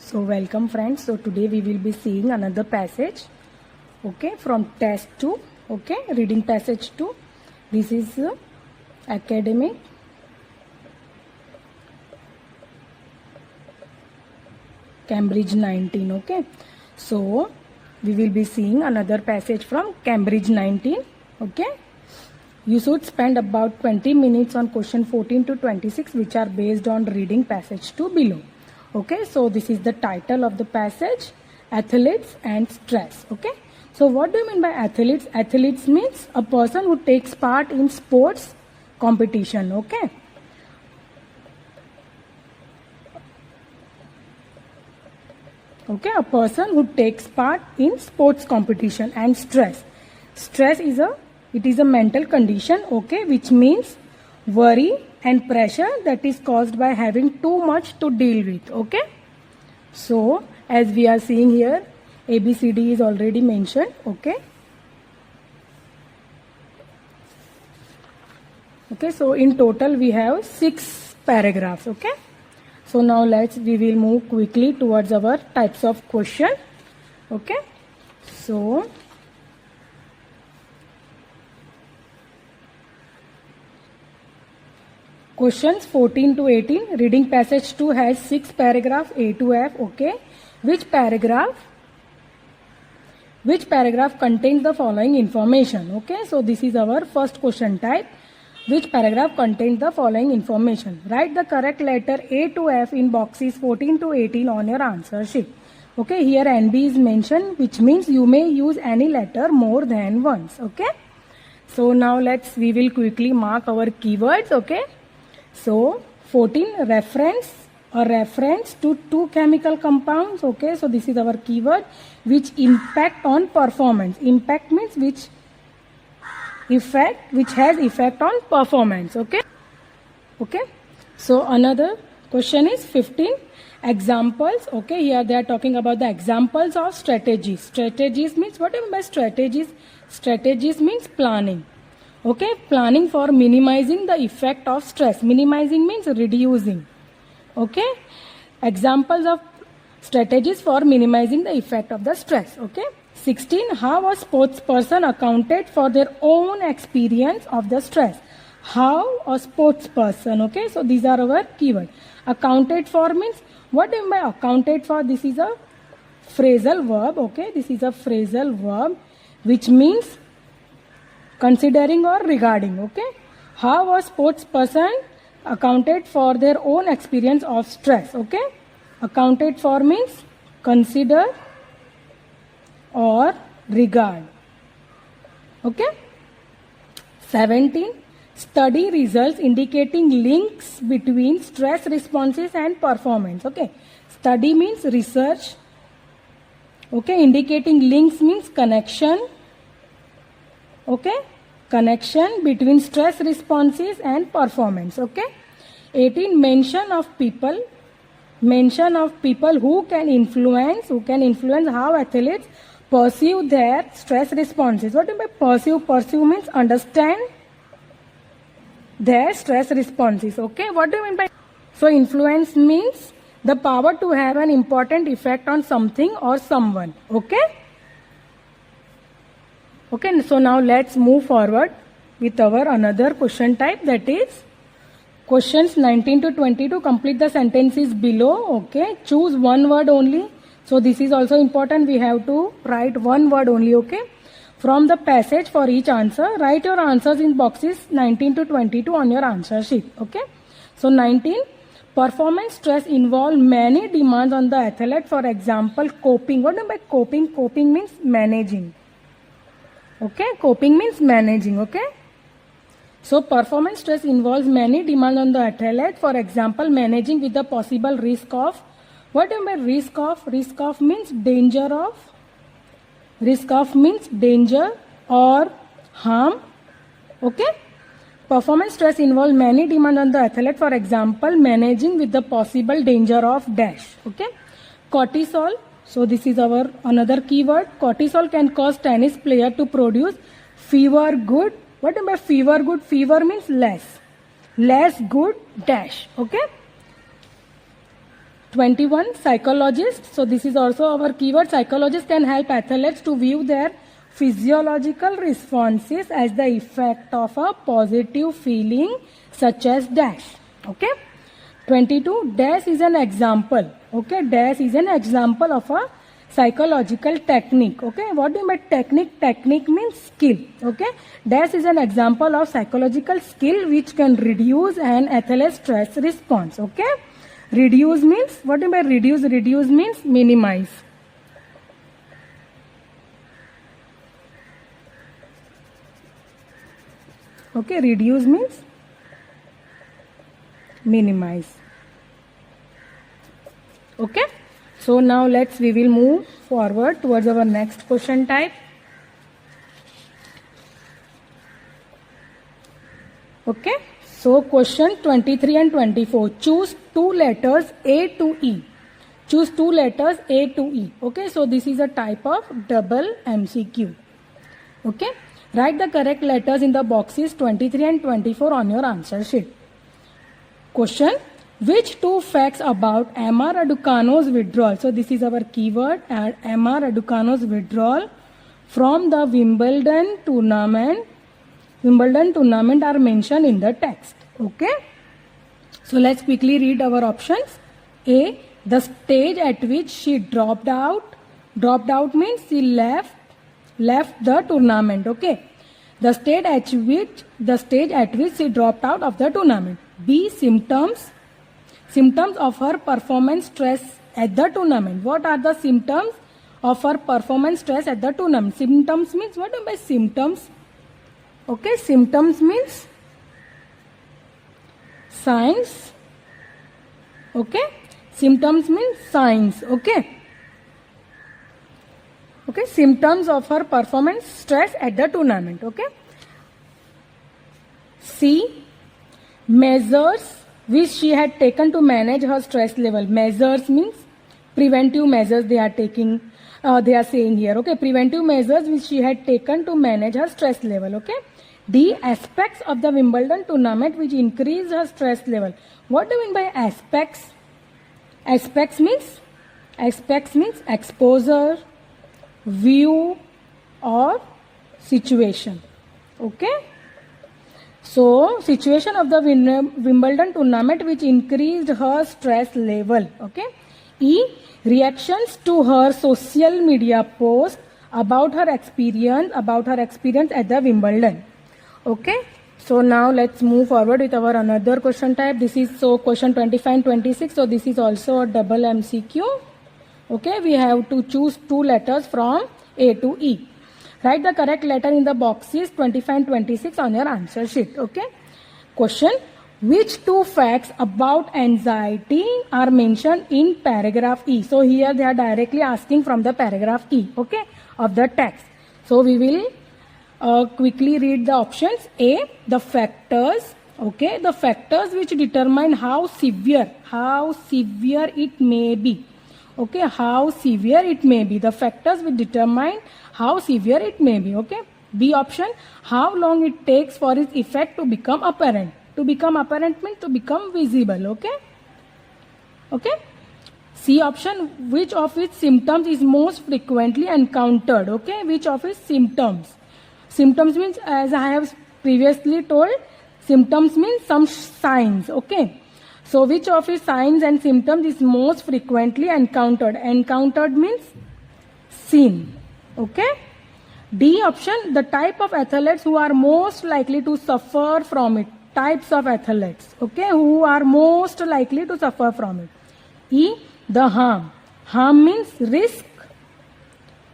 So welcome friends. So today we will be seeing another passage, okay, from test 2, okay, reading passage 2. This is academic Cambridge 19, okay. So we will be seeing another passage from Cambridge 19, okay. You should spend about 20 minutes on question 14 to 26 which are based on reading passage 2 below. Okay, so this is the title of the passage, athletes and stress. Okay, so what do you mean by athletes? Athletes means a person who takes part in sports competition. Okay, a person who takes part in sports competition. And stress is a mental condition, okay, which means worry and pressure that is caused by having too much to deal with. Okay, so as we are seeing here, ABCD is already mentioned. Okay, so in total we have 6 paragraphs. Okay, so now we will move quickly towards our types of question. Okay, so questions 14 to 18, reading passage 2 has 6 paragraphs A to F. Okay, which paragraph contains the following information? Okay, so this is our first question type. Which paragraph contains the following information? Write the correct letter A to F in boxes 14 to 18 on your answer sheet. Okay, here NB is mentioned, which means you may use any letter more than once. Okay, so now we will quickly mark our keywords. Okay, so 14, reference to 2 chemical compounds. Okay, so this is our keyword, which impact on performance. Impact means which has effect on performance. Okay, so another question is 15, examples. Okay, here they are talking about the examples of strategies. Strategies means, what do you mean by strategies? Strategies means planning. Okay, planning for minimizing the effect of stress. Minimizing means reducing. Okay, examples of strategies for minimizing the effect of the stress. Okay, 16, how a sports person accounted for their own experience of the stress. How a sports person. Okay, so these are our keywords. Accounted for means, what do you mean by accounted for? This is a phrasal verb. Okay, this is a phrasal verb which means considering or regarding. Okay, how a sports person accounted for their own experience of stress. Okay, accounted for means consider or regard. Okay, 17, study results indicating links between stress responses and performance. Okay, study means research. Okay, indicating links means connection. Okay, connection between stress responses and performance. Okay, 18, mention of people who can influence how athletes pursue their stress responses. What do you mean by pursue? Pursue means understand their stress responses. Okay, what do you mean by? So influence means the power to have an important effect on something or someone. Okay, so now let's move forward with our another question type, that is questions 19 to 22. Complete the sentences below. Okay, choose one word only. So this is also important. We have to write one word only. Okay, from the passage for each answer. Write your answers in boxes 19 to 22 on your answer sheet. Okay, so 19, performance stress involve many demands on the athlete. For example, coping. What do you mean by coping? Coping means managing. Okay, coping means managing. Okay, so performance stress involves many demands on the athlete. For example, managing with the possible risk of. What do you mean by risk of? Risk of means danger of. Risk of means danger or harm. Okay, performance stress involves many demands on the athlete. For example, managing with the possible danger of dash. Okay, cortisol. So this is our another keyword. Cortisol can cause tennis player to produce fever good. What do you mean by fever good? Fever means less good dash. Okay, 21, psychologist. So this is also our keyword. Psychologists can help athletes to view their physiological responses as the effect of a positive feeling such as dash. Okay. 22, dash is an example. Okay. Dash is an example of a psychological technique. Okay. What do you mean by technique? Technique means skill. Okay. Dash is an example of psychological skill which can reduce an athlete's stress response. Okay. Reduce means, what do you mean by reduce? Reduce means minimize. Okay, reduce means minimize. Okay, so now we will move forward towards our next question type. Okay, so question 23 and 24. Choose two letters A to E. Choose two letters A to E. Okay, so this is a type of double MCQ. Okay, write the correct letters in the boxes 23 and 24 on your answer sheet. Question: which two facts about Emma Raducanu's withdrawal? So this is our keyword, Emma Raducanu's withdrawal from the Wimbledon tournament are mentioned in the text. Okay, so let's quickly read our options. A, the stage at which she dropped out. Dropped out means she left the tournament. Okay, the stage at which she dropped out of the tournament. B, symptoms of her performance stress at the tournament. What are the symptoms of her performance stress at the tournament? Symptoms means, what do you mean by symptoms? Okay, symptoms means signs. Okay, symptoms means signs. Okay, symptoms of her performance stress at the tournament. Okay. C, measures which she had taken to manage her stress level. Measures means preventive measures they are taking. They are saying here. Okay, preventive measures which she had taken to manage her stress level. Okay. D, aspects of the Wimbledon tournament which increase her stress level. What do you mean by aspects? Aspects means exposure, view, or situation. Okay. So, situation of the Wimbledon tournament which increased her stress level. Okay. E, reactions to her social media post about her experience at the Wimbledon. Okay. So now let's move forward with our another question type. This is question 25 and 26. So this is also a double MCQ. Okay. We have to choose two letters from A to E. Write the correct letter in the boxes 25 and 26 on your answer sheet. Okay. Question: which two facts about anxiety are mentioned in paragraph E? So here they are directly asking from the paragraph E. Okay, of the text. So we will quickly read the options. A, the factors. Okay, the factors which determine how severe it may be. Okay, how severe it may be. The factors which determine how severe it may be. Okay. B option, how long it takes for its effect to become apparent. To become apparent means to become visible. Okay. Okay. C option, which of its symptoms is most frequently encountered. Okay, which of its symptoms. Symptoms means, as I have previously told, symptoms means some signs. Okay. So which of its signs and symptoms is most frequently encountered? Encountered means seen. Okay. D option, the type of athletes who are most likely to suffer from it. Types of athletes. Okay, who are most likely to suffer from it. E, the harm. Harm means risk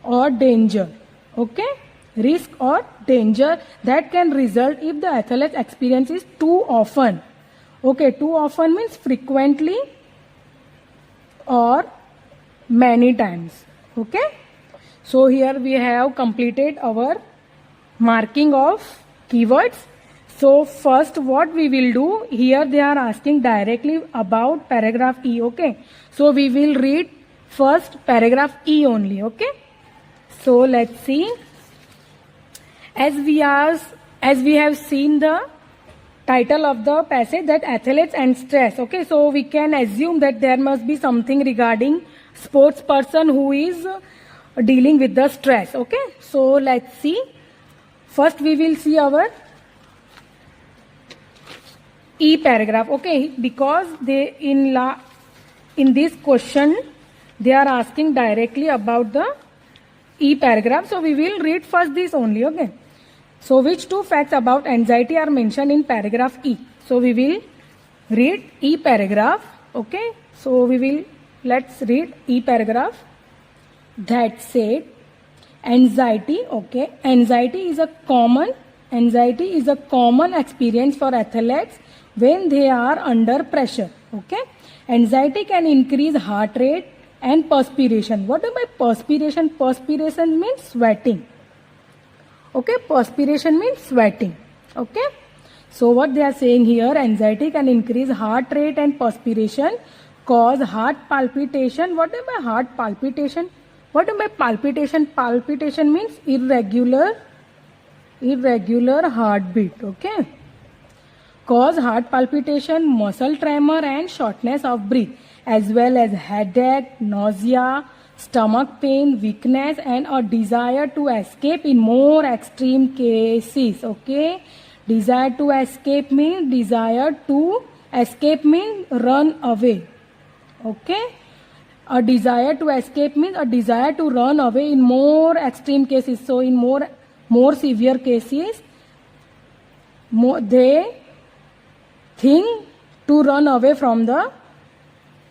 or danger. Okay, risk or danger that can result if the athlete experiences too often. Okay, too often means frequently or many times. Okay. So here we have completed our marking of keywords. So first what we will do, here they are asking directly about paragraph E. Okay. So we will read first paragraph E only. Okay. So let's see. As we have seen the title of the passage, that athletes and stress. Okay, so we can assume that there must be something regarding sports person who is dealing with the stress. Okay, so let's see. First we will see our E paragraph. Okay, because they in this question they are asking directly about the E paragraph, so we will read first this only. Okay, so which two facts about anxiety are mentioned in paragraph E? So we will read E paragraph. Okay, so let's read E paragraph. That said, anxiety. Okay, anxiety is a common experience for athletes when they are under pressure. Okay, anxiety can increase heart rate and perspiration. What do I mean by perspiration? Perspiration means sweating. Okay, perspiration means sweating. Okay, so what they are saying here, anxiety can increase heart rate and perspiration, cause heart palpitation. What do I mean by heart palpitation? What do I mean by palpitation? Palpitation means irregular heartbeat. Okay, cause heart palpitation, muscle tremor and shortness of breath, as well as headache, nausea, stomach pain, weakness and a desire to escape in more extreme cases. Okay, desire to escape means run away. Okay, a desire to escape means a desire to run away in more extreme cases. So in more severe cases, they think to run away from the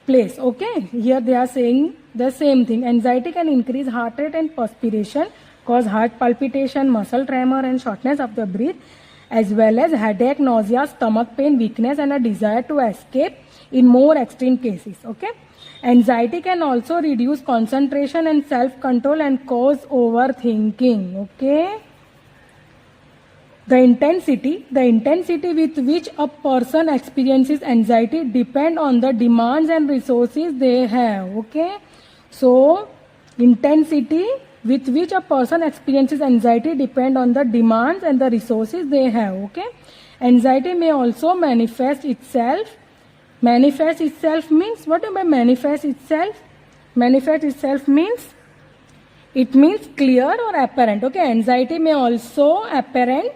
place. Okay, here they are saying the same thing. Anxiety can increase heart rate and perspiration, cause heart palpitation, muscle tremor and shortness of the breath, as well as headache, nausea, stomach pain, weakness and a desire to escape in more extreme cases. Okay, anxiety can also reduce concentration and self-control and cause overthinking. Okay, the intensity with which a person experiences anxiety depend on the demands and resources they have. Okay, so intensity with which a person experiences anxiety depend on the demands and the resources they have. Okay, anxiety may also manifest itself. Manifest itself means, what do you mean by manifest itself? Manifest itself means, it means clear or apparent. Okay, anxiety may also apparent.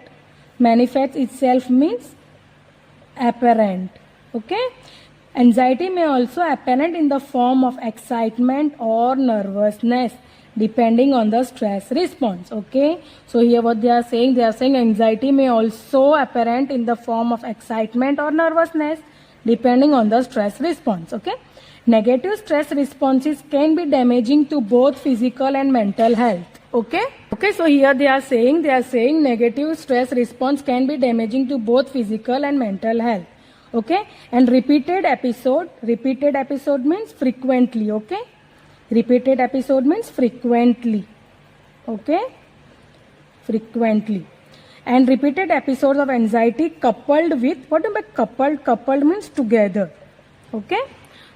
Manifest itself means apparent. Okay, anxiety may also apparent in the form of excitement or nervousness depending on the stress response. Okay, so here what they are saying anxiety may also apparent in the form of excitement or nervousness depending on the stress response. Okay, negative stress responses can be damaging to both physical and mental health. Okay, so here they are saying negative stress response can be damaging to both physical and mental health. Okay, and repeated episode means frequently. Okay, repeated episode means frequently. Okay, frequently. And repeated episodes of anxiety coupled with, what do I mean coupled means together. Okay,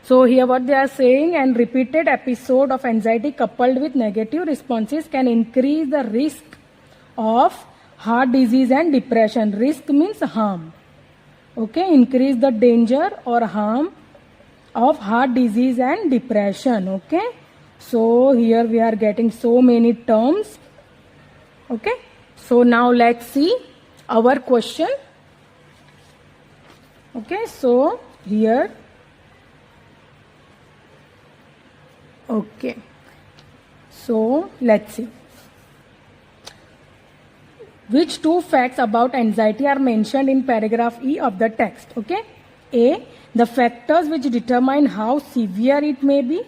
so here what they are saying, and repeated episode of anxiety coupled with negative responses can increase the risk of heart disease and depression. Risk means harm. Okay, increase the danger or harm of heart disease and depression. Okay, so here we are getting so many terms. Okay, so now let's see our question. Okay, so here, okay, so let's see. Which two facts about anxiety are mentioned in paragraph E of the text? Okay, A, the factors which determine how severe it may be.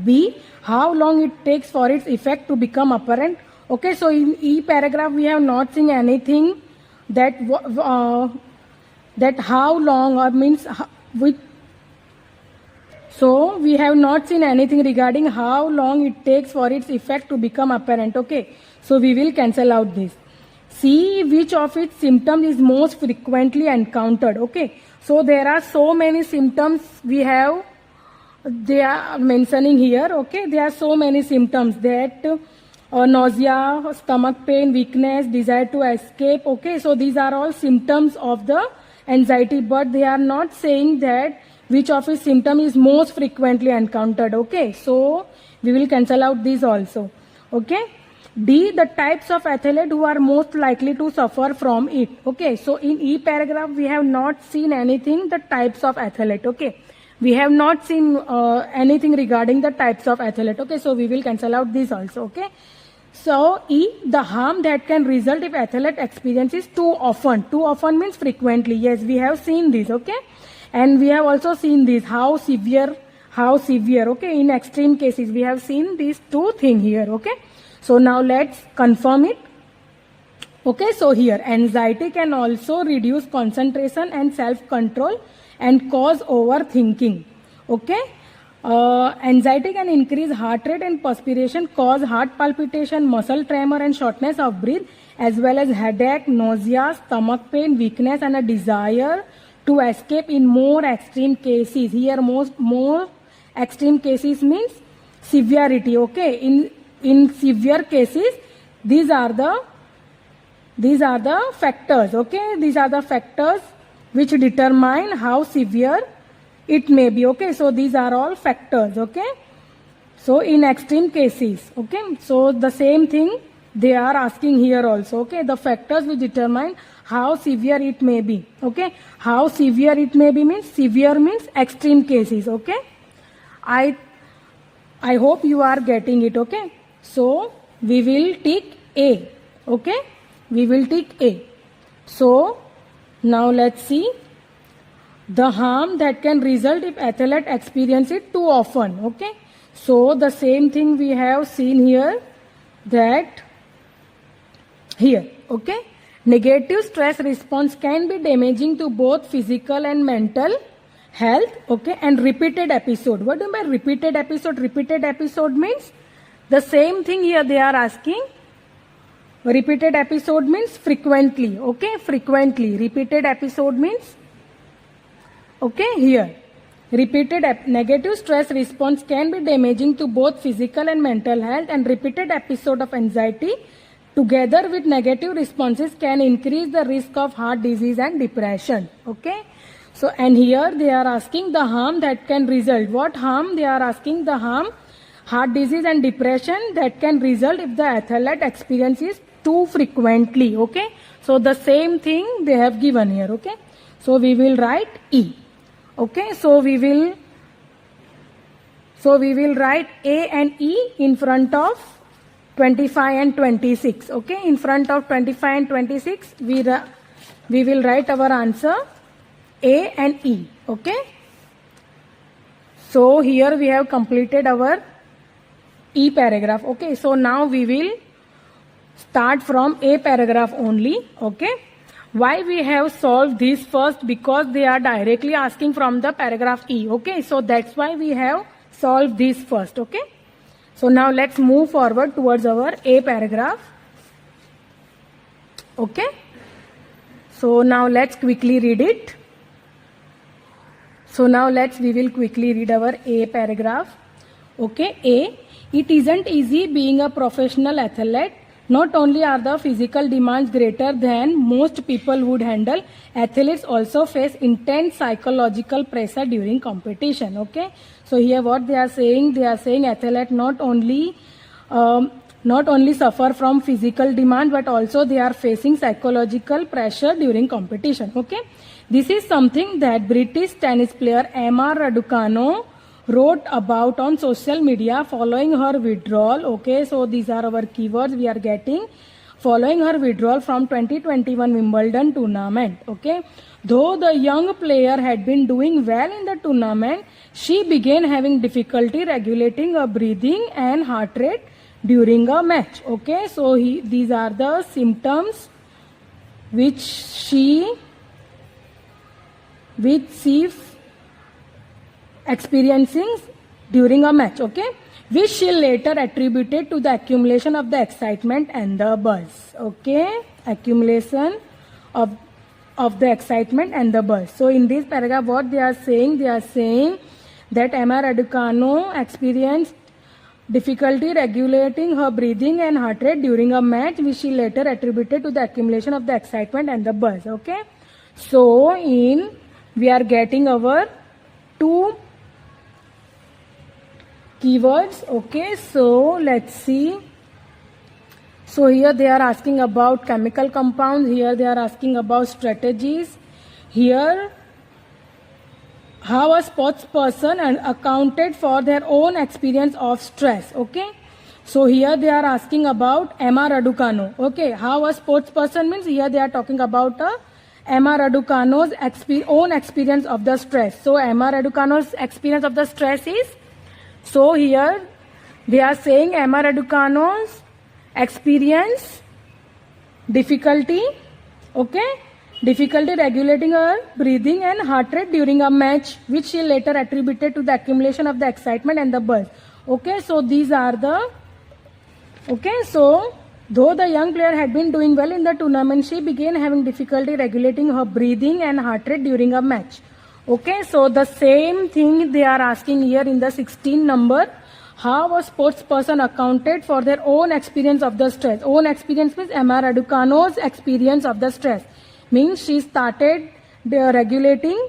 B, how long it takes for its effect to become apparent. Okay, so in E paragraph we have not seen anything that how long, or means with. So we have not seen anything regarding how long it takes for its effect to become apparent. Okay, so we will cancel out this. See which of its symptoms is most frequently encountered. Okay, so there are so many symptoms they are mentioning here. Okay, there are so many symptoms that nausea, stomach pain, weakness, desire to escape. Okay, so these are all symptoms of the anxiety, but they are not saying that which of his symptom is most frequently encountered. Okay, so we will cancel out these also. Okay. D, the types of athlete who are most likely to suffer from it. Okay, so in E paragraph we have not seen anything the types of athlete. Okay, we have not seen anything regarding the types of athlete. Okay, so we will cancel out this also. Okay, so E, the harm that can result if athlete experiences too often. Too often means frequently. Yes, we have seen this. Okay, and we have also seen this, how severe. Okay, in extreme cases we have seen these two things here. Okay, so now let's confirm it. Okay, so here anxiety can also reduce concentration and self-control and cause overthinking. Okay, anxiety can increase heart rate and perspiration, cause heart palpitation, muscle tremor and shortness of breath, as well as headache, nausea, stomach pain, weakness and a desire to escape in more extreme cases. Here more extreme cases means severity. Okay, in severe cases, these are the factors. Okay, these are the factors which determine how severe it may be. Okay, so these are all factors. Okay, so in extreme cases. Okay, so the same thing they are asking here also. Okay, the factors which determine how severe it may be. Okay, how severe it may be means, severe means extreme cases. Okay, I hope you are getting it. Okay, so we will take A. Okay, we will take A. So now let's see the harm that can result if athlete experience it too often. Okay, so the same thing we have seen here, that here. Okay, negative stress response can be damaging to both physical and mental health. Okay, and repeated episode. What do you mean by repeated episode? Repeated episode means the same thing here they are asking. Repeated episode means frequently. Okay, frequently. Repeated episode means, okay, here repeated negative stress response can be damaging to both physical and mental health, and repeated episode of anxiety together with negative responses can increase the risk of heart disease and depression. Okay, so and here they are asking the harm that can result. What harm? They are asking the harm, heart disease and depression that can result if the athlete experiences too frequently. Okay, so the same thing they have given here. Okay, so we will write E. Okay, so we will write A and E in front of 25 and 26. Okay, in front of 25 and 26 we will write our answer A and E. Okay, so here we have completed our E paragraph. Okay, so now we will start from A paragraph only. Okay, why we have solved this first? Because they are directly asking from the paragraph E. Okay, so that's why we have solved this first. Okay, so now let's move forward towards our A paragraph. Okay, so now let's quickly read it. So now we will quickly read our A paragraph. Okay, A, it isn't easy being a professional athlete. Not only are the physical demands greater than most people would handle, athletes also face intense psychological pressure during competition. Okay, so here what they are saying athletes not only suffer from physical demand, but also they are facing psychological pressure during competition. Okay, this is something that British tennis player Emma Raducanu wrote about on social media following her withdrawal. Okay, so these are our keywords we are getting. Following her withdrawal from 2021 Wimbledon tournament. Okay, though the young player had been doing well in the tournament, she began having difficulty regulating her breathing and heart rate during a match. Okay, so these are the symptoms which she experiencing during a match. Okay, which she later attributed to the accumulation of the excitement and the buzz. Okay, accumulation of the excitement and the buzz. So in this paragraph what they are saying that Emma Raducanu experienced difficulty regulating her breathing and heart rate during a match, which she later attributed to the accumulation of the excitement and the buzz. Okay, So we are getting our two keywords. Okay, so let's see. So here they are asking about chemical compounds. Here they are asking about strategies. Here, how a sports person accounted for their own experience of stress. Okay, so here they are asking about Emma Raducanu. Okay, how a sports person means here they are talking about Emma Raducanu's own experience of the stress. So Emma Raducanu's experience of the stress is, so here they are saying Emma Raducanu's experience difficulty, okay, difficulty regulating her breathing and heart rate during a match, which she later attributed to the accumulation of the excitement and the buzz. Okay, so these are the, okay, so though the young player had been doing well in the tournament, she began having difficulty regulating her breathing and heart rate during a match. Okay, so the same thing they are asking here in the 16 number. How a sports person accounted for their own experience of the stress. Own experience means Emma Raducanu's experience of the stress. Means she started regulating,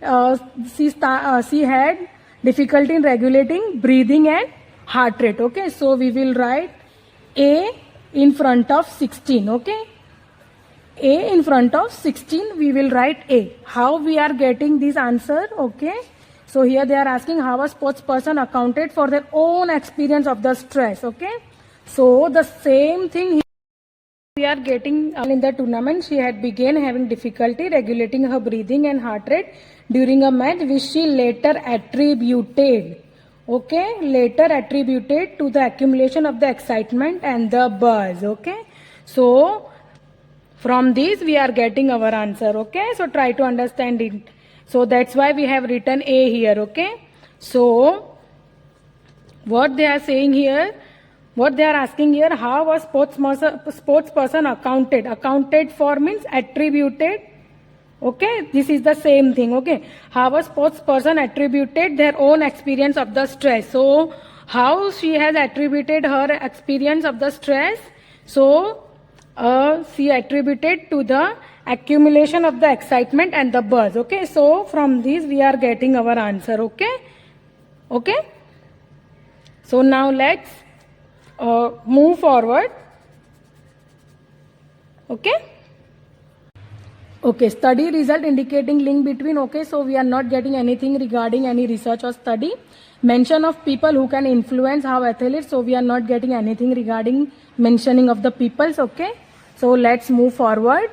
she had difficulty in regulating breathing and heart rate. Okay, so we will write A in front of 16. Okay, A in front of 16 we will write A. How we are getting this answer? Okay, so here they are asking how a sports person accounted for their own experience of the stress. Okay, so the same thing here we are getting in the tournament. She had began having difficulty regulating her breathing and heart rate during a match, which she later attributed, okay, later attributed to the accumulation of the excitement and the buzz. Okay, so from this we are getting our answer. Okay, so try to understand it. So that's why we have written A here. Okay, so what they are saying here, what they are asking here, how a sports person accounted for means attributed. Okay, this is the same thing. Okay, how a sports person attributed their own experience of the stress. So how she has attributed her experience of the stress. So she attributed to the accumulation of the excitement and the buzz. Okay, so from this we are getting our answer. Okay, okay, so now let's move forward. Okay, okay, study result indicating link between. Okay, so we are not getting anything regarding any research or study. Mention of people who can influence how athletes, so we are not getting anything regarding mentioning of the peoples. Okay, so let's move forward.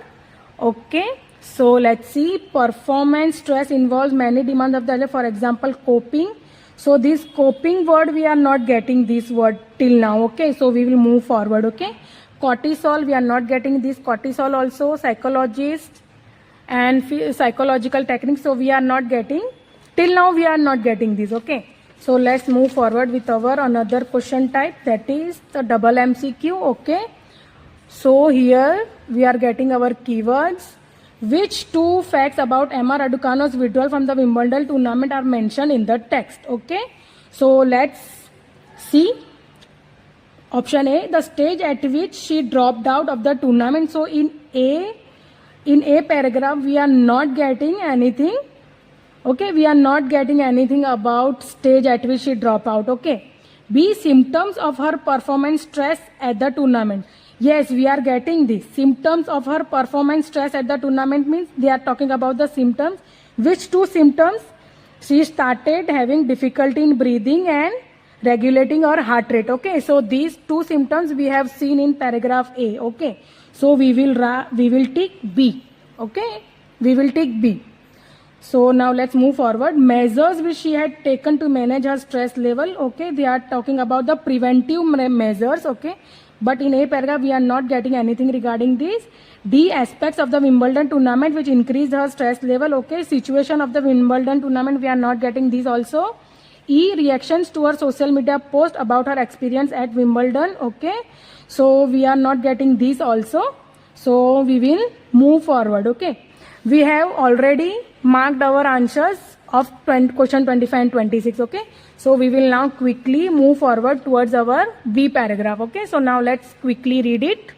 Okay, so let's see. Performance stress involves many demands of the other. For example, coping. So this coping word we are not getting this word till now. Okay, so we will move forward. Okay, cortisol we are not getting this. Cortisol also psychologist and psychological techniques. So we are not getting till now. We are not getting this. Okay, so let's move forward with our another question type, that is the double MCQ. Okay, so here we are getting our keywords. Which two facts about Emma Raducanu's withdrawal from the Wimbledon tournament are mentioned in the text? Okay, so let's see. Option A, the stage at which she dropped out of the tournament. So in A paragraph we are not getting anything. Okay, we are not getting anything about stage at which she dropped out. Okay. B, symptoms of her performance stress at the tournament. Yes, we are getting this. Symptoms of her performance stress at the tournament means they are talking about the symptoms. Which two symptoms? She started having difficulty in breathing and regulating her heart rate. Okay, so these two symptoms we have seen in paragraph A. Okay, so we will take B. Okay, we will take B. So now let's move forward. Measures which she had taken to manage her stress level. Okay, they are talking about the preventive measures. Okay, but in A paragraph we are not getting anything regarding this. D, aspects of the Wimbledon tournament which increased her stress level. Okay, situation of the Wimbledon tournament we are not getting these also. E, reactions to her social media post about her experience at Wimbledon. Okay, so we are not getting these also. So we will move forward. Okay, we have already marked our answers of question 25 and 26. Okay, so we will now quickly move forward towards our B paragraph. Okay, so now let's quickly read it.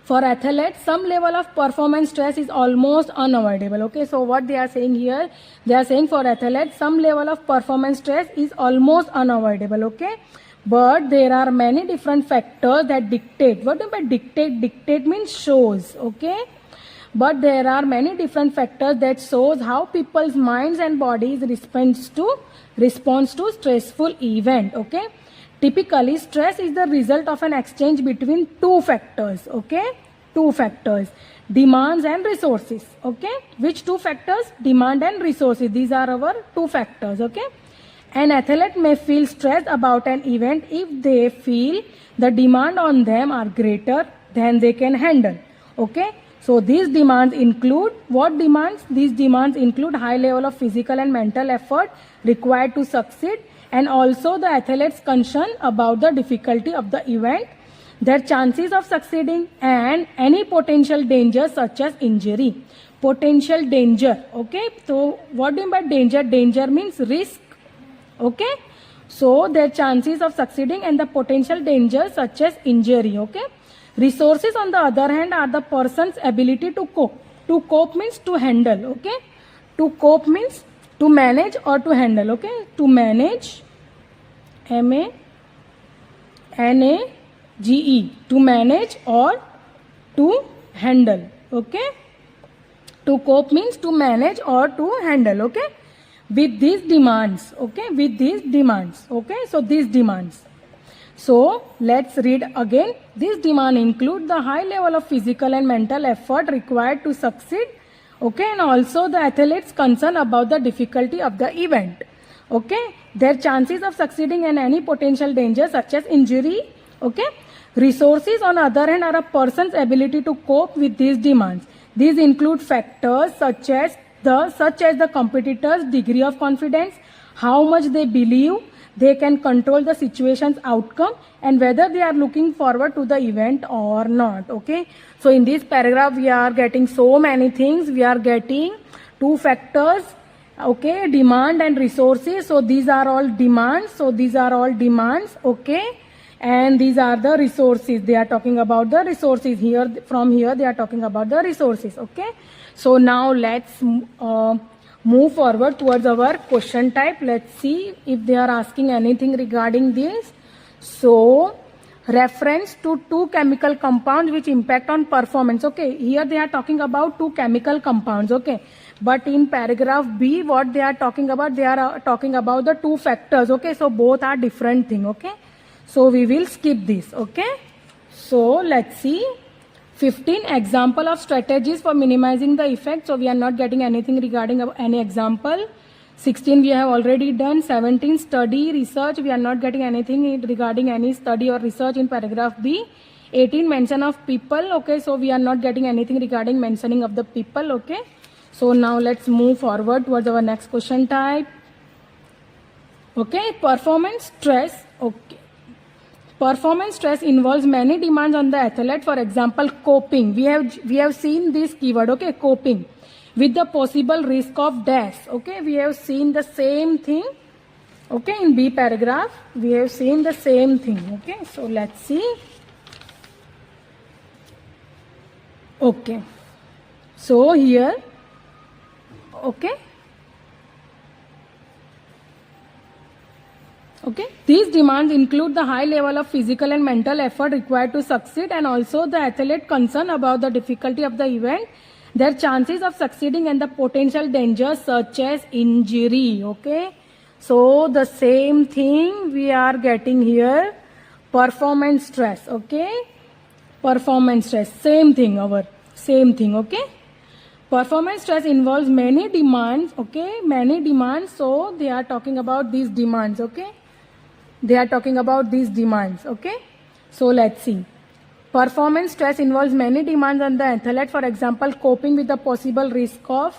For athletes, some level of performance stress is almost unavoidable. Okay, so what they are saying here, they are saying for athletes, some level of performance stress is almost unavoidable. Okay, but there are many different factors that dictate. What do you mean by dictate? Dictate means shows. Okay, but there are many different factors that shows how people's minds and bodies responds to stressful event. Okay, typically stress is the result of an exchange between two factors. Okay, two factors, demands and resources. Okay, which two factors? Demand and resources. These are our two factors. Okay, an athlete may feel stressed about an event if they feel the demand on them are greater than they can handle. Okay, so these demands include what demands? These demands include high level of physical and mental effort required to succeed, and also the athlete's concern about the difficulty of the event, their chances of succeeding, and any potential danger such as injury. Potential danger. Okay, so what do you mean by danger? Danger means risk. Okay, so their chances of succeeding and the potential danger such as injury. Okay, resources on the other hand are the person's ability to cope. To cope means to handle. Okay, to cope means to manage or to handle. Okay, to manage, MANAGE, to manage or to handle. Okay, to cope means to manage or to handle. Okay, with these demands. Okay, with these demands. Okay, so these demands. So let's read again. These demands include the high level of physical and mental effort required to succeed. Okay, and also the athlete's concern about the difficulty of the event. Okay, their chances of succeeding and any potential danger such as injury. Okay, resources on the other hand are a person's ability to cope with these demands. These include factors such as the competitor's degree of confidence, how much they believe they can control the situation's outcome, and whether they are looking forward to the event or not. Okay, so in this paragraph we are getting so many things. We are getting two factors. Okay, demand and resources. So these are all demands. Okay, and these are the resources. They are talking about the resources here. From here they are talking about the resources. Okay, so now let's move forward towards our question type. Let's see if they are asking anything regarding this. So reference to two chemical compounds which impact on performance. Okay, here they are talking about two chemical compounds. Okay, but in paragraph B what they are talking about? They are talking about the two factors. Okay, so both are different thing. Okay, so we will skip this. Okay, so let's see. 15 example of strategies for minimizing the effect. So we are not getting anything regarding any example. 16 we have already done. 17 study research, we are not getting anything regarding any study or research in paragraph B. 18 mention of people. Okay, so we are not getting anything regarding mentioning of the people. Okay, so now let's move forward towards our next question type. Okay, performance stress. Okay, performance stress involves many demands on the athlete. For example, coping. We have seen this keyword. Okay, coping with the possible risk of death. Okay, we have seen the same thing. Okay, in B paragraph we have seen the same thing. Okay, so let's see. Okay, so here, okay, these demands include the high level of physical and mental effort required to succeed, and also the athlete concern about the difficulty of the event, their chances of succeeding, and the potential dangers such as injury. Okay, so the same thing we are getting here. Performance stress. Okay, performance stress, same thing. Okay, performance stress involves many demands. Okay, many demands. So they are talking about these demands. Okay, they are talking about these demands. Okay, so let's see. Performance stress involves many demands on the athlete. For example, coping with the possible risk of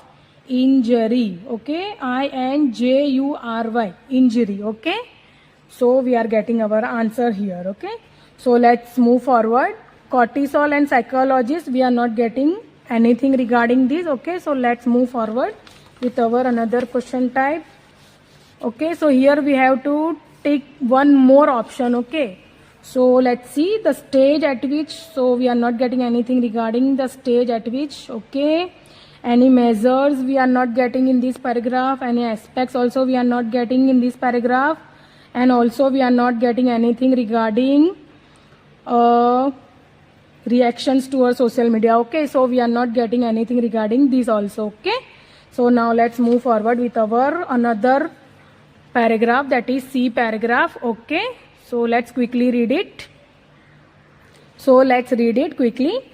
injury. Okay, INJURY, injury. Okay, so we are getting our answer here. Okay, so let's move forward. Cortisol and psychologists, we are not getting anything regarding this. Okay, so let's move forward with our another question type. Okay, so here we have to take one more option. Okay, So let's see the stage at which, so we are not getting anything regarding the stage at which, okay. Any measures we are not getting in this paragraph, any aspects also we are not getting in this paragraph, and also we are not getting anything regarding reactions towards social media, okay. So we are not getting anything regarding this also, okay. So now let's move forward with our another paragraph, that is C paragraph, okay. So let's quickly read it. So let's read it quickly.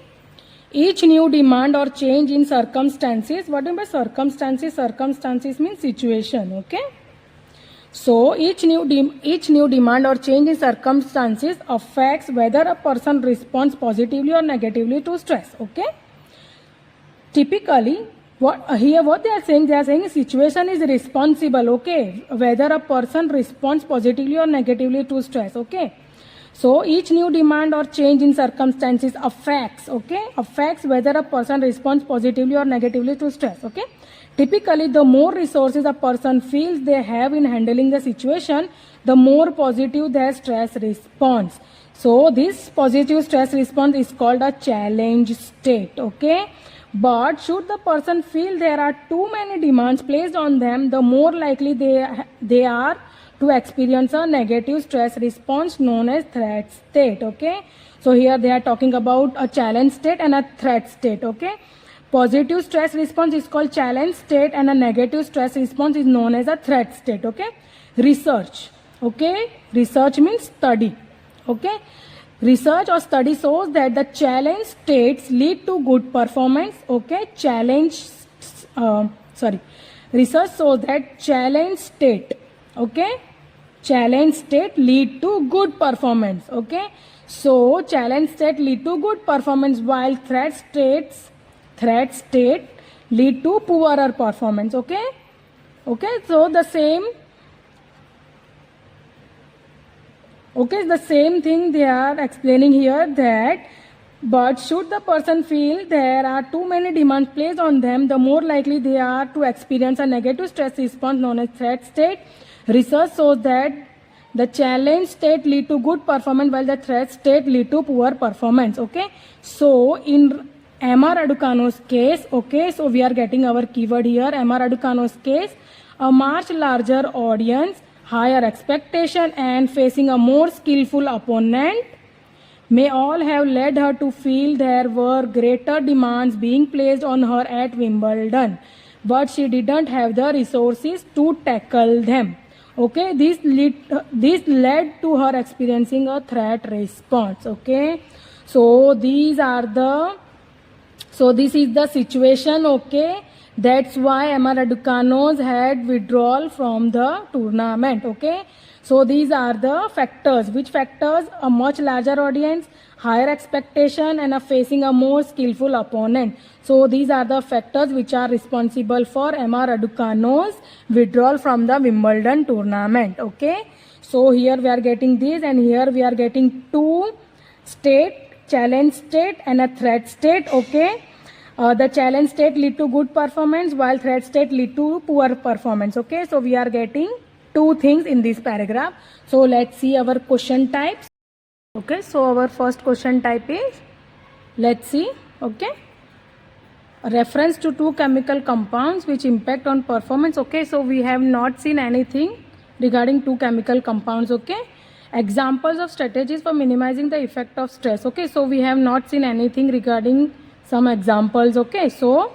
Each new demand or change in circumstances. What do you mean by circumstances? Circumstances means situation, okay. So each new demand or change in circumstances affects whether a person responds positively or negatively to stress, okay. Typically, what they are saying situation is responsible, okay, whether a person responds positively or negatively to stress, okay. So each new demand or change in circumstances affects, okay, affects whether a person responds positively or negatively to stress, okay. Typically, the more resources a person feels they have in handling the situation, the more positive their stress response. So this positive stress response is called a challenge state, okay. But should the person feel there are too many demands placed on them, the more likely they are to experience a negative stress response known as threat state, okay. So here they are talking about a challenge state and a threat state, okay. Positive stress response is called challenge state and a negative stress response is known as a threat state, okay. Research, okay, research means study, okay. Research or study shows that the challenge states lead to good performance, okay. Research shows that challenge state, okay, challenge state lead to good performance, okay. So challenge state lead to good performance while threat state lead to poorer performance, okay. Okay, so the same thing they are explaining here, that but should the person feel there are too many demands placed on them, the more likely they are to experience a negative stress response known as threat state. Research shows that the challenge state lead to good performance while the threat state lead to poor performance, okay. So in MR Raducanu's case, okay, so we are getting our keyword here, MR Raducanu's case, a much larger audience, higher expectation and facing a more skillful opponent may all have led her to feel there were greater demands being placed on her at Wimbledon, but she didn't have the resources to tackle them, okay. This led to her experiencing a threat response, okay. So this is the situation, okay. That's why MR Raducanu had withdrawal from the tournament, okay. So these are the factors. Which factors? A much larger audience, higher expectation and facing a more skillful opponent. So these are the factors which are responsible for MR Raducanu's withdrawal from the Wimbledon tournament, okay. So here we are getting this and here we are getting two state, challenge state and a threat state, okay. The challenge state lead to good performance while threat state lead to poor performance, okay. So we are getting two things in this paragraph. So let's see our question types, okay. So our first question type is, let's see, okay, a reference to two chemical compounds which impact on performance, okay. So we have not seen anything regarding two chemical compounds, okay. Examples of strategies for minimizing the effect of stress, okay. So we have not seen anything regarding some examples, okay. So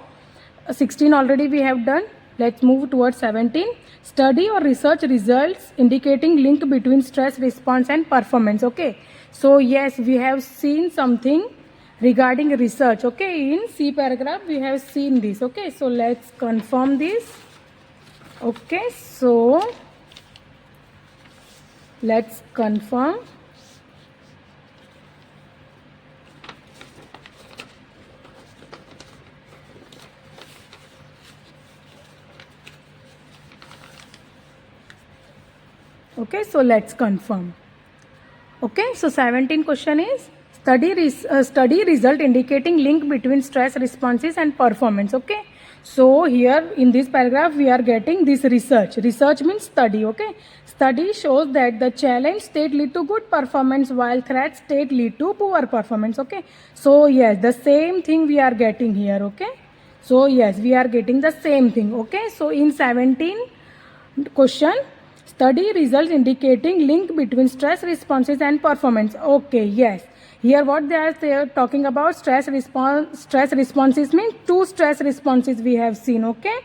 16 already we have done. Let's move towards 17. Study or research results indicating link between stress response and performance, okay. So yes, we have seen something regarding research, okay. In C paragraph we have seen this, okay. So let's confirm this, okay. So let's confirm. Okay, so let's confirm. Okay, so 17 question is study result indicating link between stress responses and performance, okay. So here in this paragraph we are getting this research. Research means study, okay? Study shows that the challenge state lead to good performance while threat state lead to poor performance, okay? So yes, the same thing we are getting here, okay? So yes, we are getting the same thing, okay? So in 17 question, study results indicating link between stress responses and performance. Okay, yes. Here what they are talking about, stress responses means two stress responses we have seen, okay?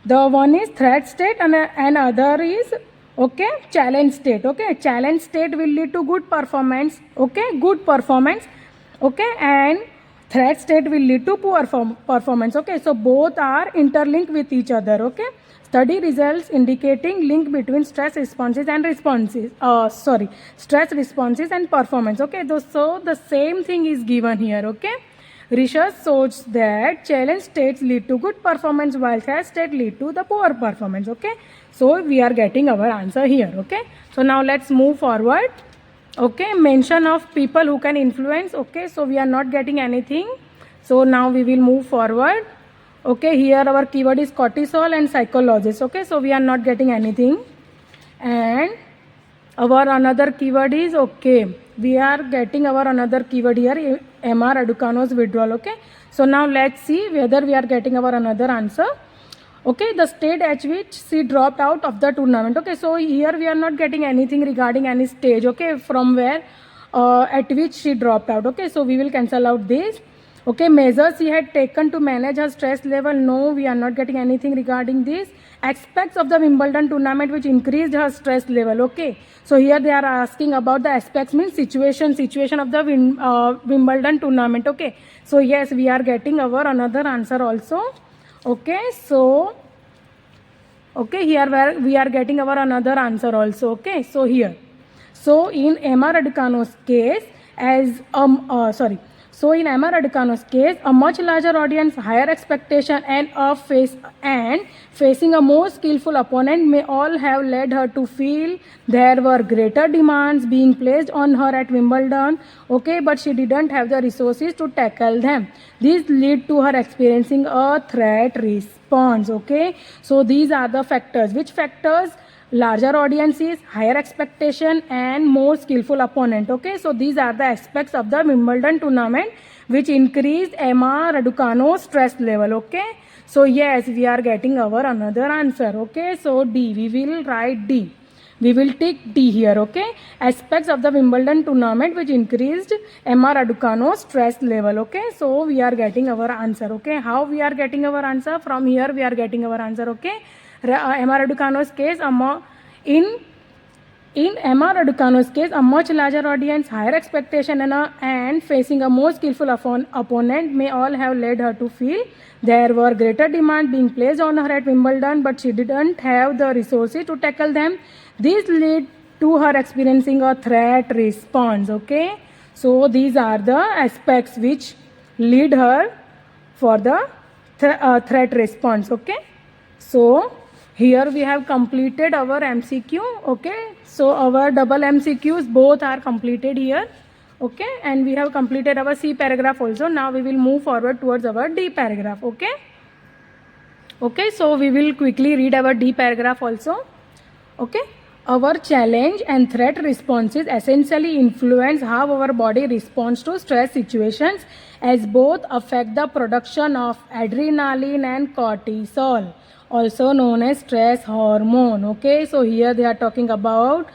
The one is threat state and other is, okay, challenge state, okay? Challenge state will lead to good performance, okay? Good performance, okay? And threat state will lead to poor performance, okay? So both are interlinked with each other, okay? Study results indicating link between stress responses and stress responses and performance, okay? So the same thing is given here, okay? Research shows that challenge states lead to good performance while threat state lead to the poor performance, okay? So we are getting our answer here, okay? So now let's move forward. Okay, mention of people who can influence, okay? So we are not getting anything. So now we will move forward. Okay, here our keyword is cortisol and psychologist, okay? So we are not getting anything. And our another keyword is, okay, we are getting our another keyword here, Emma Raducanu's withdrawal, okay? So now let's see whether we are getting our another answer. Okay, the state at which she dropped out of the tournament, okay? So here we are not getting anything regarding any stage, okay, from where at which she dropped out, okay? So we will cancel out this. Okay, measures she had taken to manage her stress level, no, we are not getting anything regarding this. Aspects of the Wimbledon tournament which increased her stress level, okay? So here they are asking about the aspects means situation of the Wimbledon tournament, okay? So yes, we are getting our another answer also. Okay, so okay, here where we are getting our another answer also, okay? So here, so in Emma Raducanu's case, so in Emma Raducanu's case, a much larger audience, higher expectation, and facing a more skillful opponent may all have led her to feel there were greater demands being placed on her at Wimbledon, okay, but she didn't have the resources to tackle them. This led to her experiencing a threat response, okay? So these are the factors. Which factors? Larger audiences, higher expectation, and more skillful opponent, okay? So these are the aspects of the Wimbledon tournament which increased Emma Raducanu's stress level, okay? So yes, we are getting our another answer, okay? So D, we will write D. We will tick D here, okay? Aspects of the Wimbledon tournament which increased Emma Raducanu's stress level, okay? So we are getting our answer, okay? How we are getting our answer? From here we are getting our answer, okay? Emma Raducanu's case, in Emma Raducanu's case, a much larger audience, higher expectation, and facing a more skillful opponent may all have led her to feel there were greater demand being placed on her at Wimbledon, but she didn't have the resources to tackle them. This led to her experiencing a threat response, okay? So these are the aspects which lead her for the threat response, okay? So here we have completed our MCQ, okay? So our double MCQs both are completed here, okay? And we have completed our C paragraph also. Now we will move forward towards our D paragraph, okay? Okay, so we will quickly read our D paragraph also, okay? Our challenge and threat responses essentially influence how our body responds to stress situations, as both affect the production of adrenaline and cortisol, also known as stress hormone, okay? So here they are talking about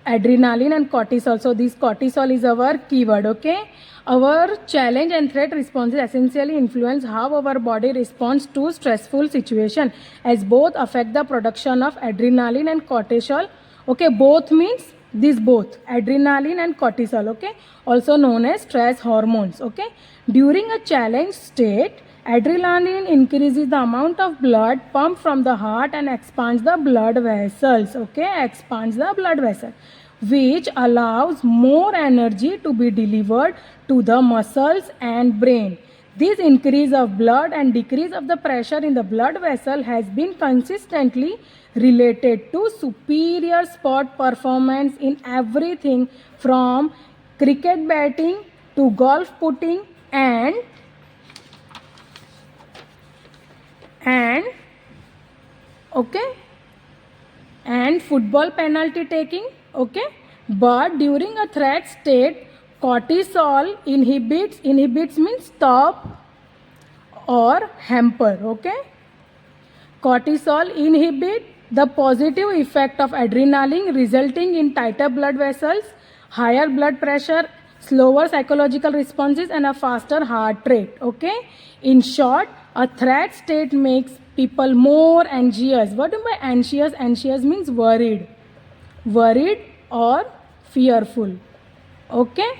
adrenaline and cortisol. So this cortisol is our keyword, okay? Our challenge and threat responses essentially influence how our body responds to stressful situation, as both affect the production of adrenaline and cortisol, okay? Both means these both, adrenaline and cortisol, okay? Also known as stress hormones, okay? During a challenge state, adrenaline increases the amount of blood pumped from the heart and expands the blood vessels, okay? Expands the blood vessel, which allows more energy to be delivered to the muscles and brain. This increase of blood and decrease of the pressure in the blood vessel has been consistently related to superior sport performance in everything from cricket batting to golf putting and and football penalty taking, okay. But during a threat state, cortisol inhibits means stop or hamper, okay. Cortisol inhibit the positive effect of adrenaline, resulting in tighter blood vessels, higher blood pressure, slower psychological responses, and a faster heart rate, okay. In short, a threat state makes people more anxious. What do you mean by anxious? Anxious means worried or fearful, okay.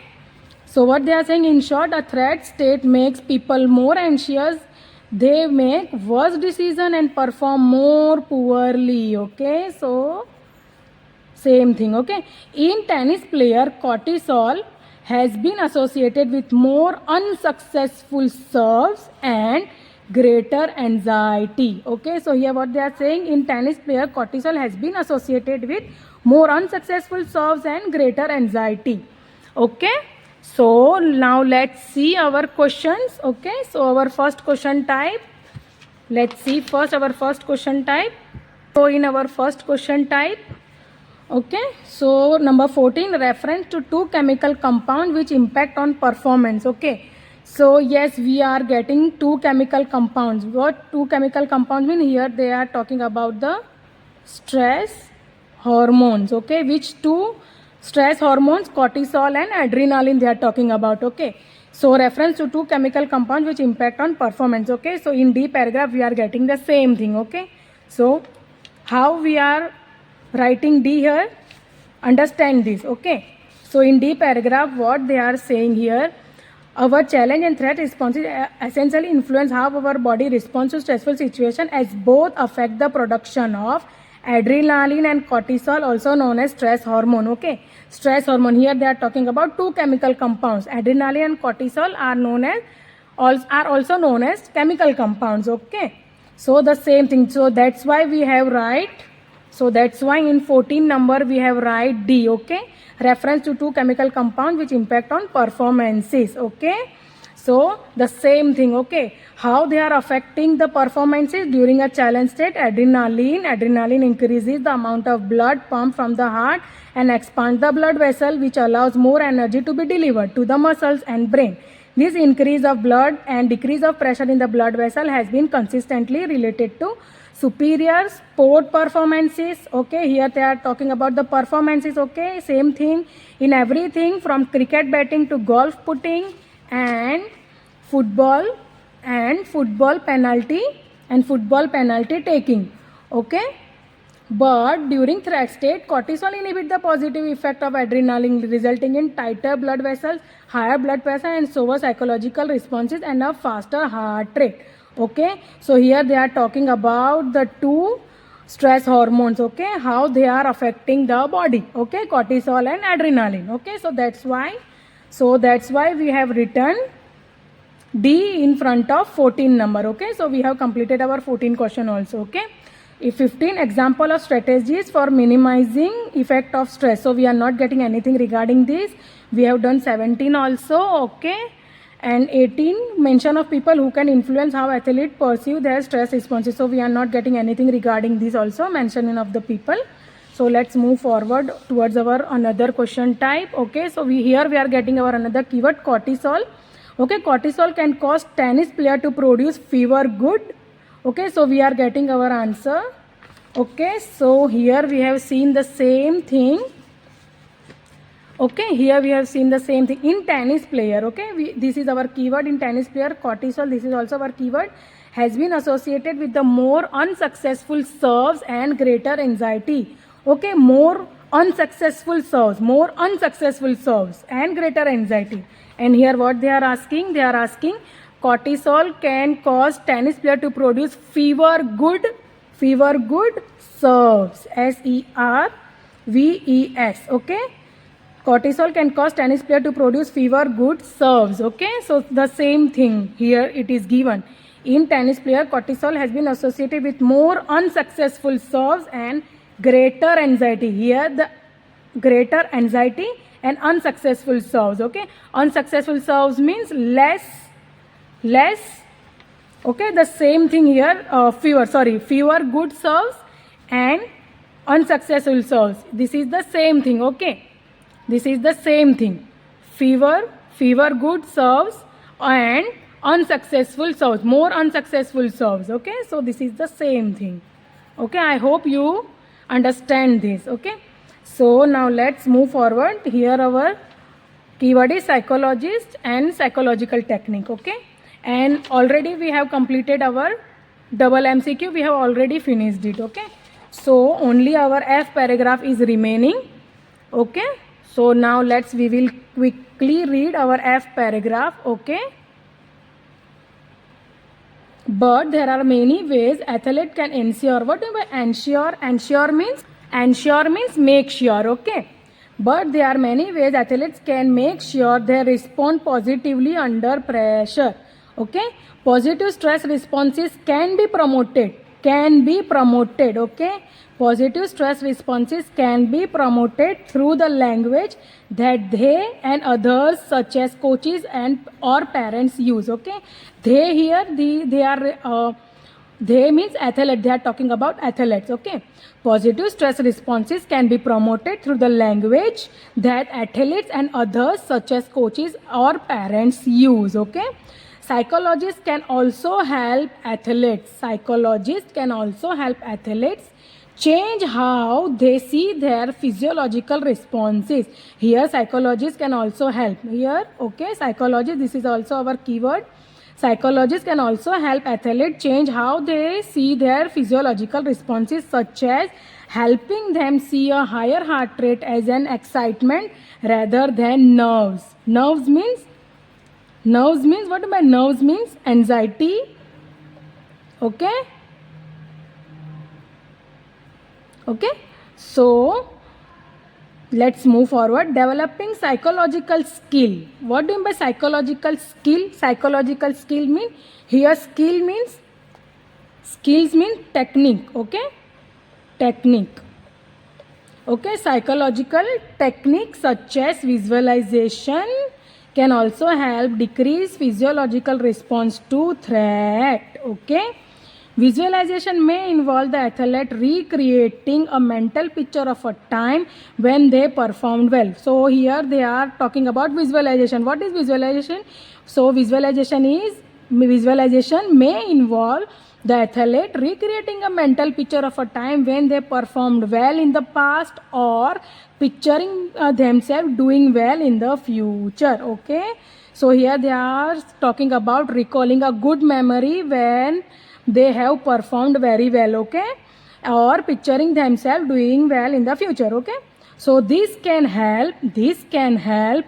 So what they are saying, in short, a threat state makes people more anxious, they make worse decision and perform more poorly, okay. So same thing, okay. In tennis player, cortisol has been associated with more unsuccessful serves and greater anxiety, okay. So here what they are saying, in tennis player, cortisol has been associated with more unsuccessful serves and greater anxiety, okay. So now let's see our questions, okay. So our first question type, let's see first our first question type. So in our first question type, okay, so number 14, reference to two chemical compounds which impact on performance, okay. So yes, we are getting two chemical compounds. What two chemical compounds mean? Here they are talking about the stress hormones, okay. Which two stress hormones? Cortisol and adrenaline they are talking about, okay. So reference to two chemical compounds which impact on performance, okay. So in D paragraph we are getting the same thing, okay. So how we are writing D here? Understand this, okay. So in D paragraph what they are saying here, our challenge and threat responses essentially influence how our body responds to stressful situation, as both affect the production of adrenaline and cortisol, also known as stress hormone, okay. Stress hormone, here they are talking about two chemical compounds. Adrenaline and cortisol are also known as chemical compounds, okay. So the same thing, so that's why we have in 14 number we have write D, okay. Reference to two chemical compounds which impact on performances, okay. So the same thing, okay. How they are affecting the performances during a challenge state? Adrenaline increases the amount of blood pumped from the heart and expands the blood vessel, which allows more energy to be delivered to the muscles and brain. This increase of blood and decrease of pressure in the blood vessel has been consistently related to superior sport performances, okay. Here they are talking about the performances, okay. Same thing in everything from cricket batting to golf putting and football penalty taking, okay. But during threat state, cortisol inhibits the positive effect of adrenaline, resulting in tighter blood vessels, higher blood pressure, and slower psychological responses and a faster heart rate, okay. So here they are talking about the two stress hormones, okay, how they are affecting the body, okay, cortisol and adrenaline, okay. So that's why we have written D in front of 14 number, okay. So we have completed our 14 question also, okay. 15 example of strategies for minimizing effect of stress. So we are not getting anything regarding this. We have done 17 also, okay. And 18, mention of people who can influence how athletes perceive their stress responses. So we are not getting anything regarding this also, mentioning of the people. So let's move forward towards our another question type, okay. So here we are getting our another keyword, cortisol, okay. Cortisol can cause tennis player to produce fever, good, okay. So we are getting our answer, okay. So here we have seen the same thing, okay. Here we have seen the same thing in tennis player, okay. This is our keyword in tennis player, cortisol. This is also our keyword, has been associated with the more unsuccessful serves and greater anxiety, okay. More unsuccessful serves and greater anxiety. And here what they are asking, cortisol can cause tennis player to produce fever good serves, SERVES, okay. Cortisol can cause tennis player to produce fever good serves, okay. So the same thing here it is given. In tennis player, cortisol has been associated with more unsuccessful serves and greater anxiety. Here the greater anxiety and unsuccessful serves, okay. Unsuccessful serves means less Okay, the same thing here. Fewer good serves and unsuccessful serves. This is the same thing. Okay, this is the same thing. Fewer good serves and unsuccessful serves. More unsuccessful serves. Okay, so this is the same thing. Okay, I hope you understand this. Okay, so now let's move forward. Here our keyword is psychologist and psychological technique. Okay, and already we have completed our double MCQ. We have already finished it. Okay, so only our F paragraph is remaining. Okay, so now we will quickly read our F paragraph. Okay, but there are many ways athlete can ensure. What do you mean by ensure? Ensure means make sure. Okay, but there are many ways athletes can make sure they respond positively under pressure. Okay, positive stress responses can be promoted. Okay, positive stress responses can be promoted through the language that they and others such as coaches and or parents use. Okay, they here they are they means athlete. They are talking about athletes. Okay, positive stress responses can be promoted through the language that athletes and others such as coaches or parents use. Okay, psychologists can also help athletes. Change how they see their physiological responses. Here psychologists can also help. Here, okay, psychologist, this is also our keyword. Psychologists can also help athletes change how they see their physiological responses, such as helping them see a higher heart rate as an excitement rather than nerves. Nerves means what do I mean? Nerves means anxiety. Okay. Okay. So let's move forward. Developing psychological skill. What do you mean by psychological skill? Psychological skill mean here skills mean technique. Okay, technique. Okay, psychological techniques such as visualization can also help decrease physiological response to threat. Okay, visualization may involve the athlete recreating a mental picture of a time when they performed well. So here they are talking about visualization. What is visualization? So visualization may involve the athlete recreating a mental picture of a time when they performed well in the past or picturing themselves doing well in the future. Okay, so here they are talking about recalling a good memory when they have performed very well. Okay, or picturing themselves doing well in the future. Okay, so this can help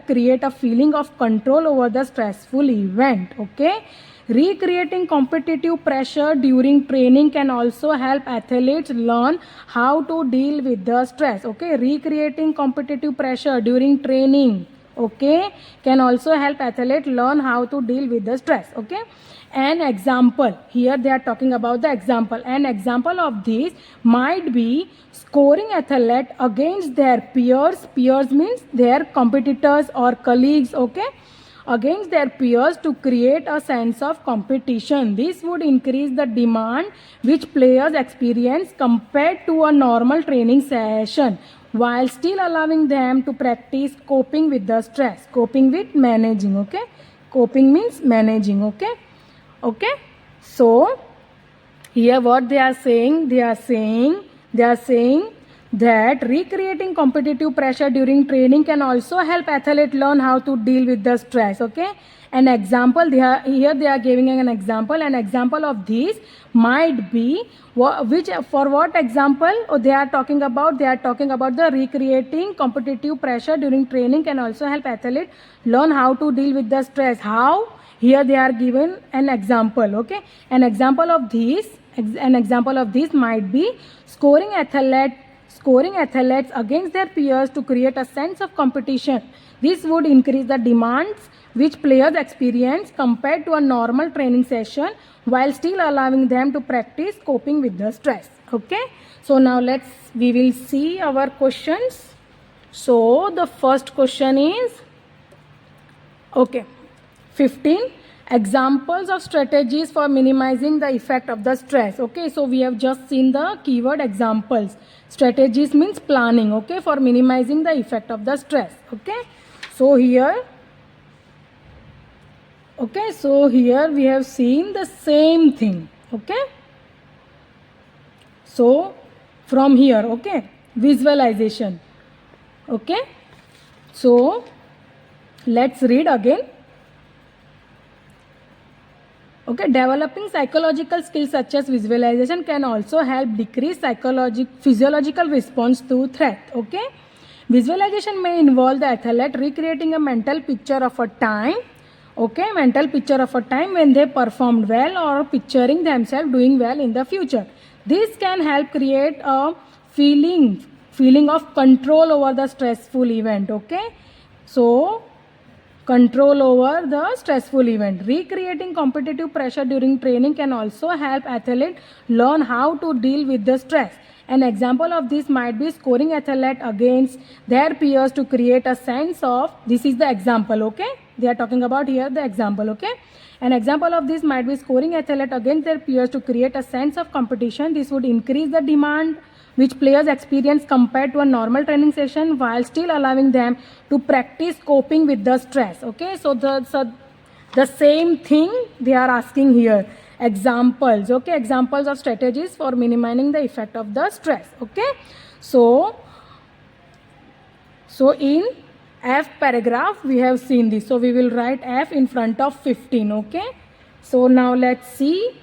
create a feeling of control over the stressful event. Okay, recreating competitive pressure during training can also help athletes learn how to deal with the stress. Okay, recreating competitive pressure during training, okay, can also help athletes learn how to deal with the stress. Okay, an example, here they are talking about the example. An example of this might be scoring athlete against their peers. Peers means their competitors or colleagues. Okay, against their peers to create a sense of competition. This would increase the demand which players experience compared to a normal training session, while still allowing them to practice coping with the stress. Coping with managing. Okay, coping means managing. Okay, okay, so here what they are saying that recreating competitive pressure during training can also help athletes learn how to deal with the stress. Okay, an example, they are giving an example. An example of this might be what example they are talking about the recreating competitive pressure during training can also help athletes learn how to deal with the stress. How? Here they are given an example. Okay, an example of this might be scoring athletes against their peers to create a sense of competition. This would increase the demands which players experience compared to a normal training session, while still allowing them to practice coping with the stress. Okay, so now we will see our questions. So the first question is, okay, 15. examples of strategies for minimizing the effect of the stress. Okay, so we have just seen the keyword examples. Strategies means planning, okay, for minimizing the effect of the stress. Okay, so here we have seen the same thing. Okay, so from here, okay, visualization. Okay, so let's read again. Okay, developing psychological skills such as visualization can also help decrease physiological response to threat. Okay, visualization may involve the athlete recreating a mental picture of a time. Okay, mental picture of a time when they performed well or picturing themselves doing well in the future. This can help create a feeling of control over the stressful event. Okay, so control over the stressful event. Recreating competitive pressure during training can also help athletes learn how to deal with the stress. An example of this might be scoring athlete against their peers to create a sense of, this is the example, okay? They are talking about here the example, okay? An example of this might be scoring athlete against their peers to create a sense of competition. This would increase the demand which players experience compared to a normal training session while still allowing them to practice coping with the stress. Okay, so the same thing they are asking here. Examples, okay, examples of strategies for minimizing the effect of the stress. Okay, so in F paragraph we have seen this, so we will write F in front of 15. Okay, so now let's see.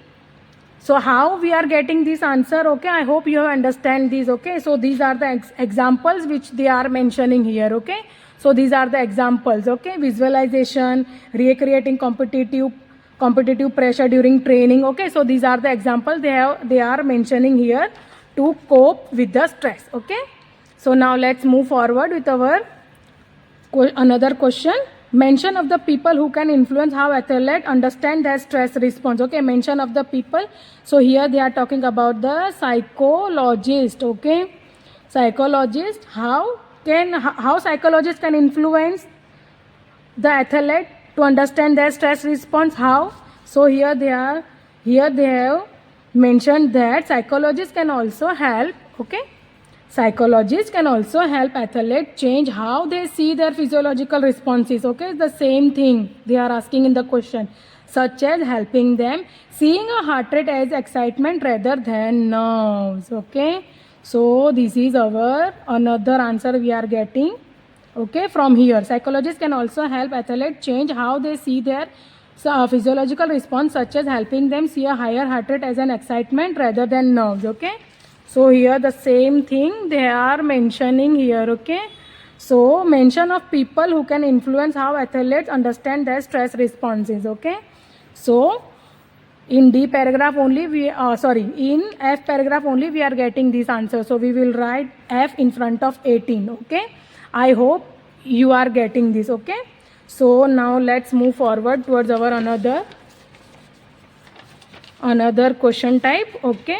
So how we are getting this answer? Okay, I hope you understand this. Okay, so these are the examples which they are mentioning here. Okay, so these are the examples. Okay, visualization, recreating competitive pressure during training. Okay, so these are the examples they are mentioning here to cope with the stress. Okay, so now let's move forward with our another question. Mention of the people who can influence how athletes understand their stress response. Okay, mention of the people. So here they are talking about the psychologist. Okay, psychologist. How psychologists can influence the athlete to understand their stress response? How? So here they have mentioned that psychologists can also help. Okay, psychologists can also help athletes change how they see their physiological responses. Okay, the same thing they are asking in the question, such as helping them seeing a heart rate as excitement rather than nerves. Okay, so this is our another answer we are getting. Okay, from here psychologists can also help athletes change how they see their physiological response, such as helping them see a higher heart rate as an excitement rather than nerves. Okay, so here the same thing they are mentioning here. Okay, so mention of people who can influence how athletes understand their stress responses. Okay, so in D paragraph only in F paragraph only we are getting this answer. So we will write F in front of 18. Okay, I hope you are getting this. Okay, so now let's move forward towards our another question type. Okay,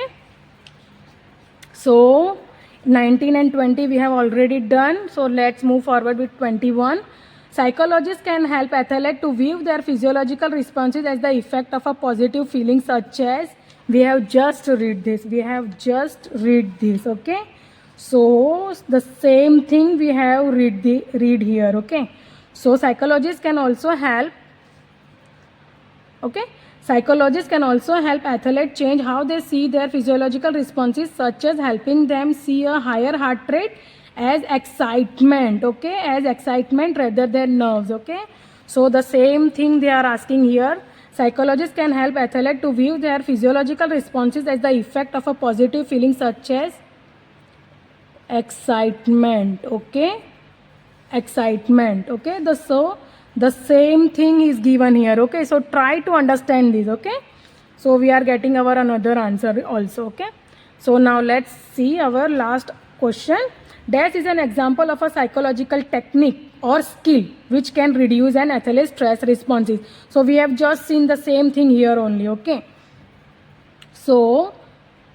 so 19 and 20 we have already done. So let's move forward with 21. Psychologists can help athletes to view their physiological responses as the effect of a positive feeling, such as, we have just read this. Okay, so the same thing we have read here. Okay, so psychologists can also help. Okay, psychologists can also help athletes change how they see their physiological responses, such as helping them see a higher heart rate as excitement. Okay, as excitement rather than nerves. Okay, so the same thing they are asking here. Psychologists can help athletes to view their physiological responses as the effect of a positive feeling, such as excitement. Okay, excitement. Okay, the same thing is given here. Okay, so try to understand this. Okay, so we are getting our another answer also. Okay, so now let's see our last question. Dash is an example of a psychological technique or skill which can reduce an athlete's stress responses. So we have just seen the same thing here only. Okay, so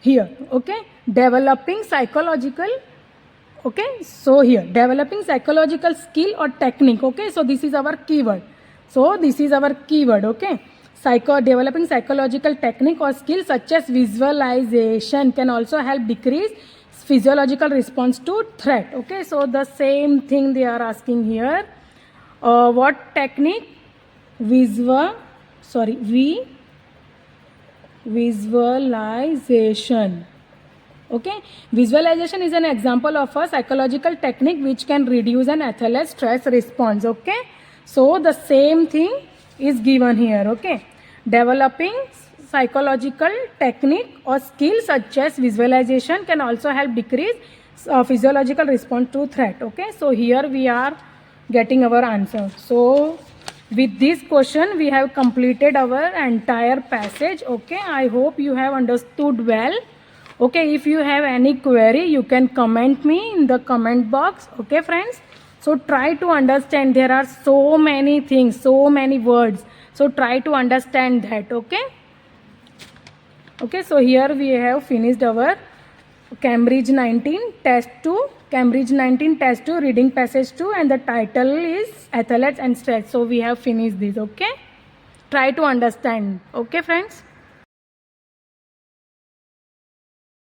here, okay, developing psychological. Okay, so here developing psychological skill or technique. Okay, so this is our keyword. Okay, developing psychological technique or skill such as visualization can also help decrease physiological response to threat. Okay, so the same thing they are asking here. What technique? Visualization. Okay, visualization is an example of a psychological technique which can reduce an athlete's stress response. Okay, so the same thing is given here. Okay, developing psychological technique or skill such as visualization can also help decrease physiological response to threat. Okay, so here we are getting our answer. So with this question we have completed our entire passage. Okay, I hope you have understood well. Okay, if you have any query you can comment me in the comment box. Okay friends, so try to understand, there are so many things, so many words, so try to understand that. Okay, so here we have finished our Cambridge 19 test 2, reading passage 2, and the title is Athletes and Stress. So we have finished this. Okay, try to understand. Okay friends.